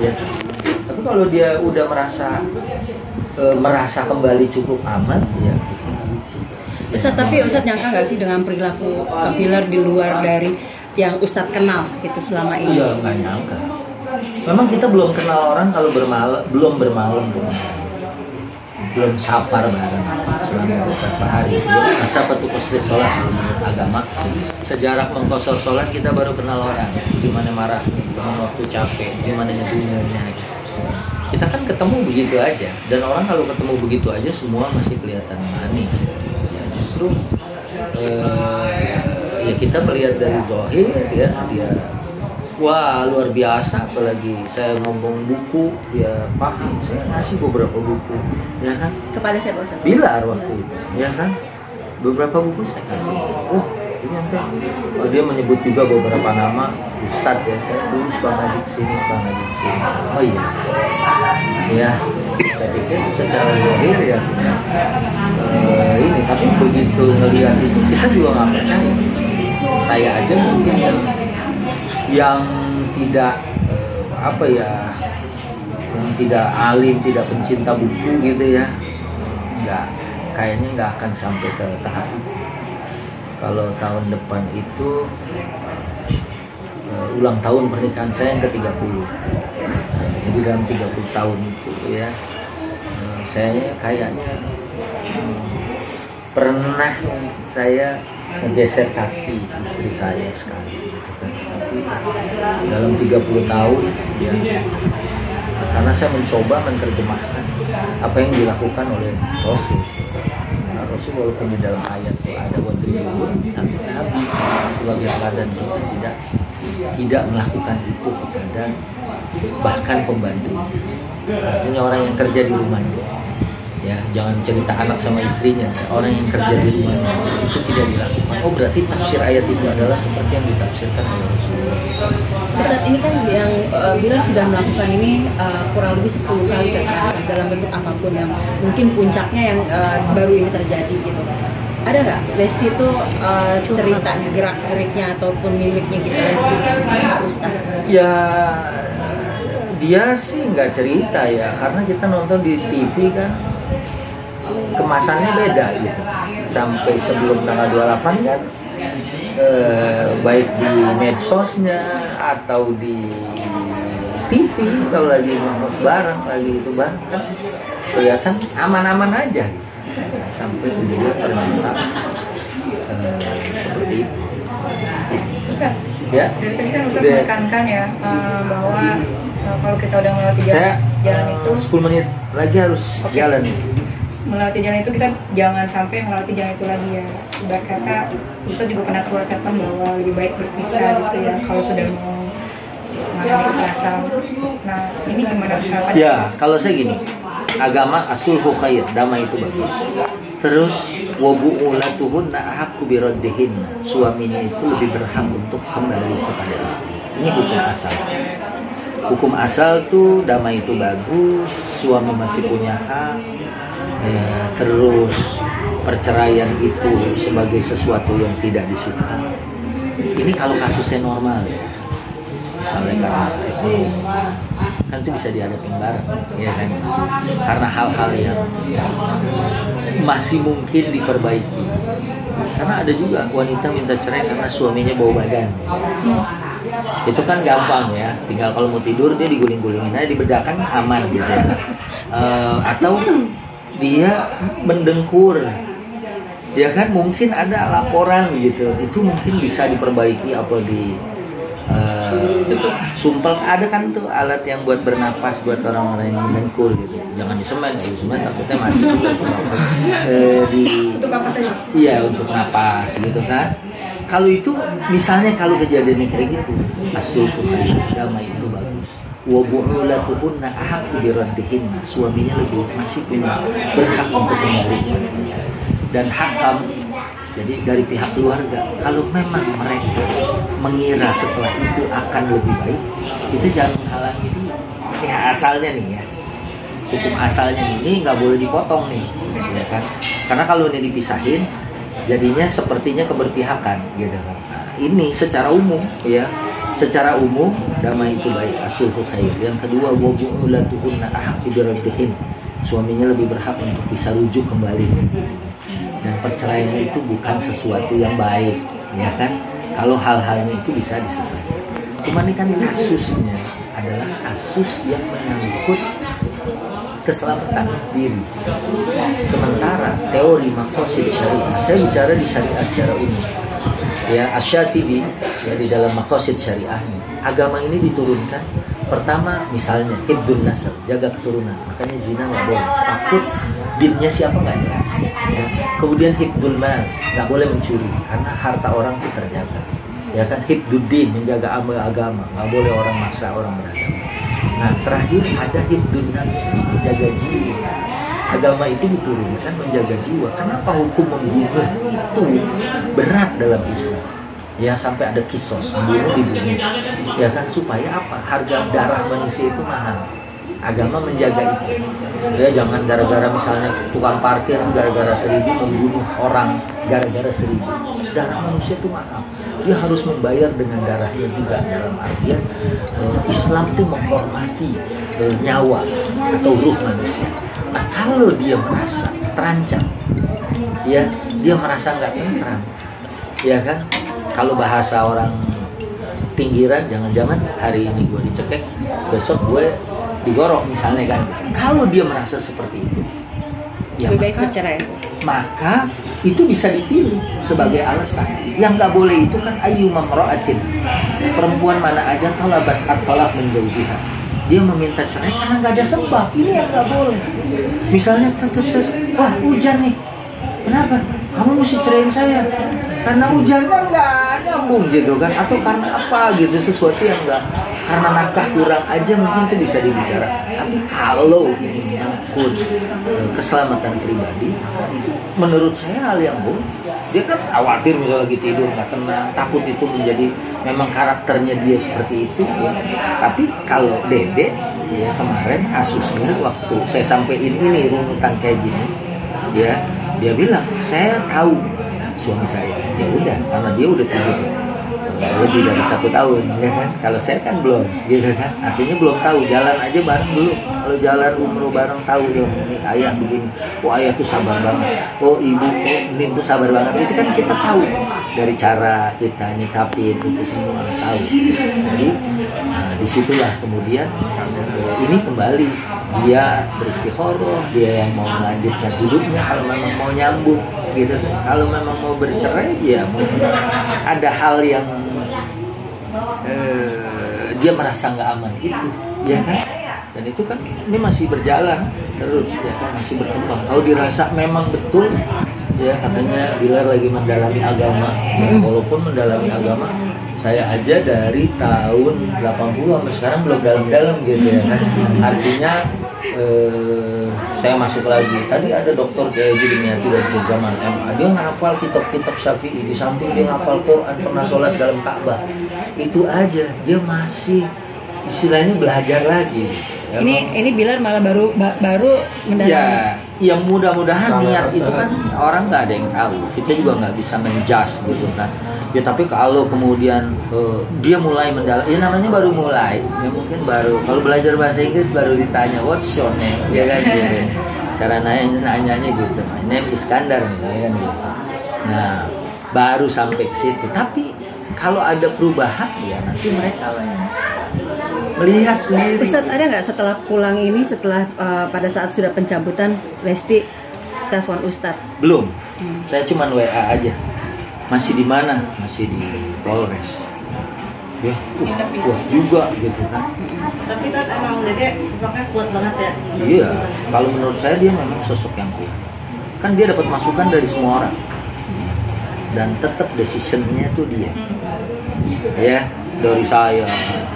ya. Tapi kalau dia udah merasa kembali cukup aman, ya. Ustadz, tapi Ustadz nyangka nggak sih dengan perilaku Bilar di luar dari yang Ustadz kenal gitu selama ini? Iya, nggak nyangka. Memang kita belum kenal orang kalau belum bermalam dengan belum safar bareng selama beberapa hari. Masa petugas sholat menurut agama, sejarah mengkosor sholat kita baru kenal orang. Gimana marah, gimana waktu capek, gimana nyebunyinya. Kita kan ketemu begitu aja, dan orang kalau ketemu begitu aja semua masih kelihatan manis. Ya justru ya kita melihat dari zahir ya dia wah luar biasa, apalagi saya ngomong buku dia paham, saya ngasih beberapa buku ya kan Kepada siapa Ustadz? Bilar waktu itu ya kan, beberapa buku saya kasih. Ini sampai dia menyebut juga beberapa nama Ustadz ya, saya dulu suka ngaji kesini. Oh iya ya, saya pikir secara zahir ya ini, tapi begitu ngelihat itu kita juga nggak percaya. Saya aja mungkin yang tidak yang tidak alim, tidak pencinta buku gitu ya, kayaknya nggak akan sampai ke tahap itu. Kalau tahun depan itu ulang tahun pernikahan saya yang ke-30, jadi dalam 30 tahun itu ya saya kayaknya pernah saya ngegeser kaki istri saya sekali gitu kan. Tapi dalam 30 tahun ya, karena saya mencoba menerjemahkan apa yang dilakukan oleh Rasul. Nah, Rasul walaupun di dalam ayat itu ada wadribun, tapi Nabi sebagai teladan kita tidak melakukan itu kepada bahkan pembantu. Artinya orang yang kerja di rumahnya, ya jangan cerita anak sama istrinya, orang yang kerja di rumahnya itu tidak dilakukan. Oh berarti tafsir ayat itu adalah seperti yang ditafsirkan oleh Rasulullah. Saat ini kan yang Bilar sudah melakukan ini kurang lebih 10 kali kekerasan dalam bentuk apapun, yang mungkin puncaknya yang baru ini terjadi gitu. Ada nggak Lesti itu cerita gerak-geriknya ataupun mimiknya gitu Lesti Ustaz? Ya dia sih nggak cerita ya, karena kita nonton di TV kan kemasannya beda gitu. Sampai sebelum tanggal 28 kan baik di medsosnya atau di TV kalau lagi ngomong bareng lagi itu bareng kan kelihatan aman-aman aja gitu. Sampai kemudian ternyata seperti itu. Ustaz, ya. dari tadi kan Ustaz menekankan ya bahwa kalau kita udah melewati jalan itu 10 menit lagi harus jalan. Melewati jalan itu kita jangan sampai melewati jalan itu lagi ya. Ibarat kata Ustaz juga pernah keluar statement bahwa lebih baik berpisah gitu ya kalau sudah mau mengalami kekerasan. Nah ini gimana misalkan? Ya kalau saya gini, agama asulhu khair, damai itu bagus. Terus wabu'ulatuhunna ahaqqu biraddihinna, suaminya itu lebih berhak untuk kembali kepada istri. Ini hukum asal. Hukum asal tuh damai itu bagus, suami masih punya hak. Terus perceraian itu sebagai sesuatu yang tidak disukai. Ini kalau kasusnya normal ya, misalnya karena ekonomi, kan itu bisa dihadapi bareng, ya kan? Karena hal-hal yang masih mungkin diperbaiki. Karena ada juga wanita minta cerai karena suaminya bau badan. Itu kan gampang ya, tinggal kalau mau tidur dia diguling-gulingin aja, dibedakan aman gitu ya. Atau dia mendengkur, ya kan mungkin ada laporan gitu, itu mungkin bisa diperbaiki apa di sumpel, ada kan tuh alat yang buat bernapas buat orang-orang yang mendengkur gitu, jangan disemen takutnya mati juga Untuk apa saja? Iya untuk napas gitu kan. Kalau itu misalnya kalau kejadiannya kayak gitu, asulku damai itu bagus. Wa bu'ulatuhunna ahaqqu biraddihinna, suaminya lebih masih punya berhak untuk kembali kepada dia. Dan hakam, jadi dari pihak keluarga, kalau memang mereka mengira setelah itu akan lebih baik, kita jangan menghalangi dulu. Ini asalnya nih ya, hukum asalnya ini nggak boleh dipotong nih, ya kan? Karena kalau ini dipisahin, jadinya sepertinya keberpihakan gitu kan. Nah, ini secara umum ya, secara umum damai itu baik, asulhu khair. Yang kedua, wa bu'ulatuhunna ahaqqu biraddihin, suaminya lebih berhak untuk bisa rujuk kembali. Dan perceraian itu bukan sesuatu yang baik, ya kan? Kalau hal-halnya itu bisa diselesaikan. Cuman ini kan kasusnya adalah kasus yang menyangkut keselamatan diri. Sementara teori maqasid syariah, saya bicara di syariah secara umum. Ya, Asy-Syatibi ya, di dalam maqasid syariahnya, agama ini diturunkan pertama misalnya hibdun nasab, jaga keturunan. Makanya zina nggak boleh, takut dinnya siapa nggak jelas. Ya. Kemudian hibdul mal, nggak boleh mencuri karena harta orang itu terjaga. Ya kan, hibduddin, menjaga agama, nggak boleh orang maksa orang beragama. Nah, terakhir ada hibdun nafsi, menjaga jiwa. Agama itu diturunkan menjaga jiwa. Kenapa hukum membunuh itu berat dalam Islam? Ya, sampai ada kisos, membunuh dibunuh. Ya kan, supaya apa? Harga darah manusia itu mahal. Agama menjaga itu. Ya, jangan gara-gara misalnya tukang parkir gara-gara 1.000 membunuh orang gara-gara 1.000. Darah manusia itu mahal. Dia harus membayar dengan darahnya juga, dalam artian Islam itu menghormati nyawa atau ruh manusia. Nah, kalau dia merasa terancam, ya, dia merasa nggak tentram, ya kan? Kalau bahasa orang pinggiran, jangan-jangan hari ini gue dicekek, besok gue digorok misalnya kan. Kalau dia merasa seperti itu, ya lebih baik bercerai. Maka itu bisa dipilih sebagai alasan. Yang nggak boleh itu kan ayyuma mra'atin, perempuan mana aja talabat at-talaq min zawjiha, dia meminta cerai karena nggak ada sebab. Ini yang nggak boleh. Misalnya wah hujan nih, kenapa kamu mesti ceraiin saya? Karena hujannya nggak nyambung gitu kan, atau karena apa gitu, sesuatu yang nggak, karena nafkah kurang aja mungkin itu bisa dibicarakan. Tapi kalau ini menyangkut keselamatan pribadi, itu menurut saya hal yang buruk. Dia kan khawatir misalnya lagi tidur nggak tenang, takut itu menjadi memang karakternya dia seperti itu ya. Tapi kalau Dede ya, kemarin kasusnya waktu saya sampein ini runutan kayak gini ya, dia bilang saya tahu suami saya, ya udah, karena dia udah tahu lebih dari 1 tahun, ya kan? Kalau saya kan belum, gitu kan? Artinya belum tahu, jalan aja bareng dulu. Kalau jalan umroh bareng tahu ya, ini ayah begini, oh ayah tuh sabar banget, oh ibu, oh Nin tuh sabar banget. Itu kan kita tahu dari cara kita nyikapin itu semua tahu. Jadi disitulah kemudian ini kembali dia beristikharah, dia yang mau melanjutkan hidupnya kalau memang mau nyambung gitu. Kalau memang mau bercerai ya mungkin ada hal yang dia merasa nggak aman itu, ya kan? Dan itu kan ini masih berjalan terus, ya kan, masih berkembang. Kalau dirasa memang betul, ya katanya Bilar lagi mendalami agama, walaupun mendalami agama saya aja dari tahun 80 sampai sekarang belum dalam-dalam gitu ya kan. Artinya saya masuk lagi. Tadi ada dokter kayak Dimyati dari zaman MA, dia ngafal kitab-kitab Syafi'i, di samping dia ngafal Quran, pernah sholat dalam Ka'bah. Itu aja dia masih istilahnya belajar lagi. Ya, ini Bilar malah baru mendalami. Ya mudah-mudahan niat itu kan orang nggak ada yang tahu. Kita juga nggak bisa menjudge gitu kan. Ya tapi kalau kemudian dia mulai mendalam, ya namanya baru mulai, ya mungkin baru. Kalau belajar bahasa Inggris baru ditanya what's your name, ya kan gitu. Cara nanyanya gitu. My name Iskandar, ya kan gitu. Nah baru sampai ke situ. Tapi kalau ada perubahan ya nanti mereka lah yang melihat sendiri. Ustadz, ada nggak setelah pulang ini, setelah pada saat sudah pencabutan, Lesti telepon Ustadz? Belum. Saya cuma WA aja. Masih di mana? Masih di Polres. Ya, kuat juga gitu kan. Tapi Tat emang Dede sosoknya kuat banget ya. Iya, kalau menurut saya dia memang sosok yang kuat. Kan dia dapat masukan dari semua orang. Dan tetap decision-nya tuh dia. Ya, dari saya.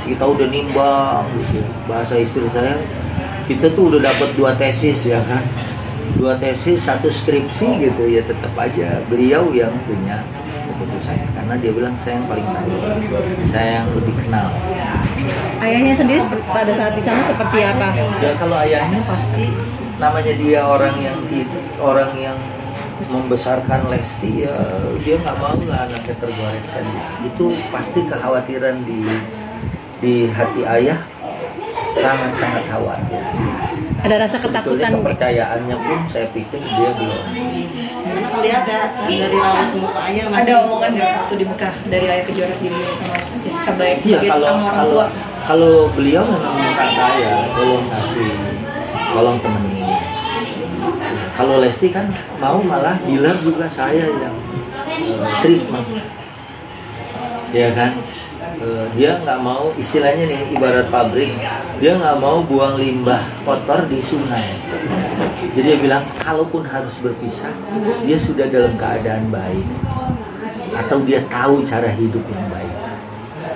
Kita udah nimbang gitu. Bahasa istri saya, kita tuh udah dapat 2 tesis ya kan. 2 tesis, 1 skripsi gitu ya, tetap aja beliau yang punya keputusan karena dia bilang saya yang paling tahu, saya yang lebih kenal. Ayahnya sendiri pada saat di sana seperti apa? Ya kalau ayahnya pasti namanya dia orang yang membesarkan Lesti ya dia nggak mau lah anaknya tergoreskan. Itu pasti kekhawatiran di hati ayah, sangat khawatir. Ada rasa Sebetulnya ketakutan. kepercayaannya pun saya pikir dia belum. Karena melihat ya dari raut muka ayah masih Ada omongan nggak waktu di Mekah dari ayah Kejora sendiri sama sebaik Iya, sebagai sama orang tua? kalau beliau memang minta saya tolong temenin. Kalau Lesti kan mau malah Bilar juga saya yang treatment, ya kan? Dia nggak mau, istilahnya nih ibarat pabrik, dia nggak mau buang limbah kotor di sungai. Jadi dia bilang kalaupun harus berpisah, dia sudah dalam keadaan baik atau dia tahu cara hidup yang baik.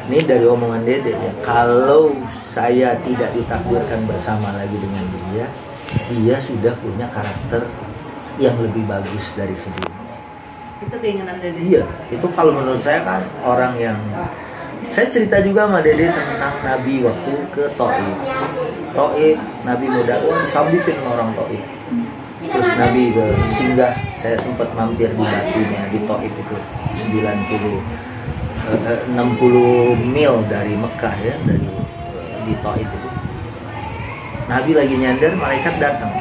Ini dari omongan Dede ya, kalau saya tidak ditakdirkan bersama lagi dengan dia sudah punya karakter yang lebih bagus dari sebelumnya. itu keinginan Dede. Iya, itu kalau menurut saya kan orang yang saya cerita juga sama Dede tentang Nabi waktu ke Taif. Nabi muda, disambutin orang Taif. Terus Nabi ke singgah, saya sempat mampir di batunya di Taif itu 60 mil dari Mekah ya, dari di Taif itu. Nabi lagi nyandar, malaikat datang.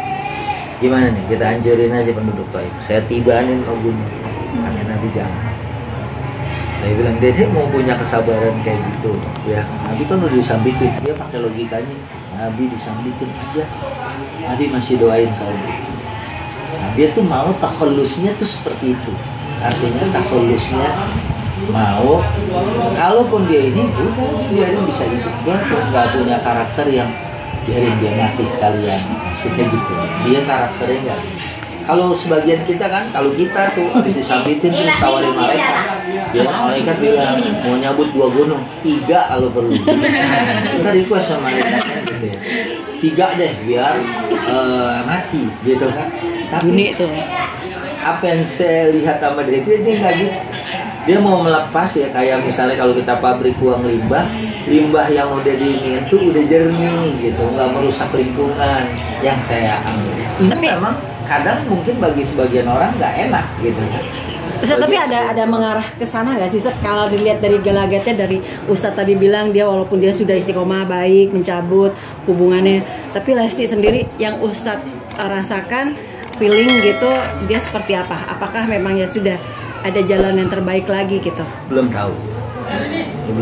Gimana nih, kita hancurin aja penduduk Taif. Saya tibanin ke gunung. Kata Nabi jangan. Saya bilang, Dede mau punya kesabaran kayak gitu ya. Nabi kan udah disambitin, dia pakai logikanya. Nabi disambitin aja, Nabi masih doain kaum itu. Nah, dia tuh mau takhallusnya tuh seperti itu. Artinya takhallusnya mau, kalaupun dia ini udah biarin bisa hidup, dia nggak punya karakter yang biarin dia mati sekalian, maksudnya gitu. Dia karakternya nggak. Kalau sebagian kita kan, kalau kita tuh habis disambitin terus tawarin malaikat, dia malaikat bilang mau nyabut 2 gunung, 3 kalau perlu. Kita request sama malaikatnya gitu ya, 3 deh biar mati gitu kan. Tapi apa yang saya lihat sama dia nggak gitu. Dia mau melepas ya, kayak misalnya kalau kita pabrik buang limbah yang udah diinin tuh udah jernih gitu, nggak merusak lingkungan. Yang saya ambil ini memang kadang mungkin bagi sebagian orang nggak enak gitu kan. Ustaz, tapi ada mengarah ke sana nggak sih, Ustaz? Kalau dilihat dari gelagatnya, dari Ustaz tadi bilang dia walaupun dia sudah istiqomah baik mencabut hubungannya, tapi Lesti sendiri yang Ustaz rasakan feeling gitu, dia seperti apa? Apakah memang ya sudah ada jalan yang terbaik lagi gitu? Belum tahu. Belum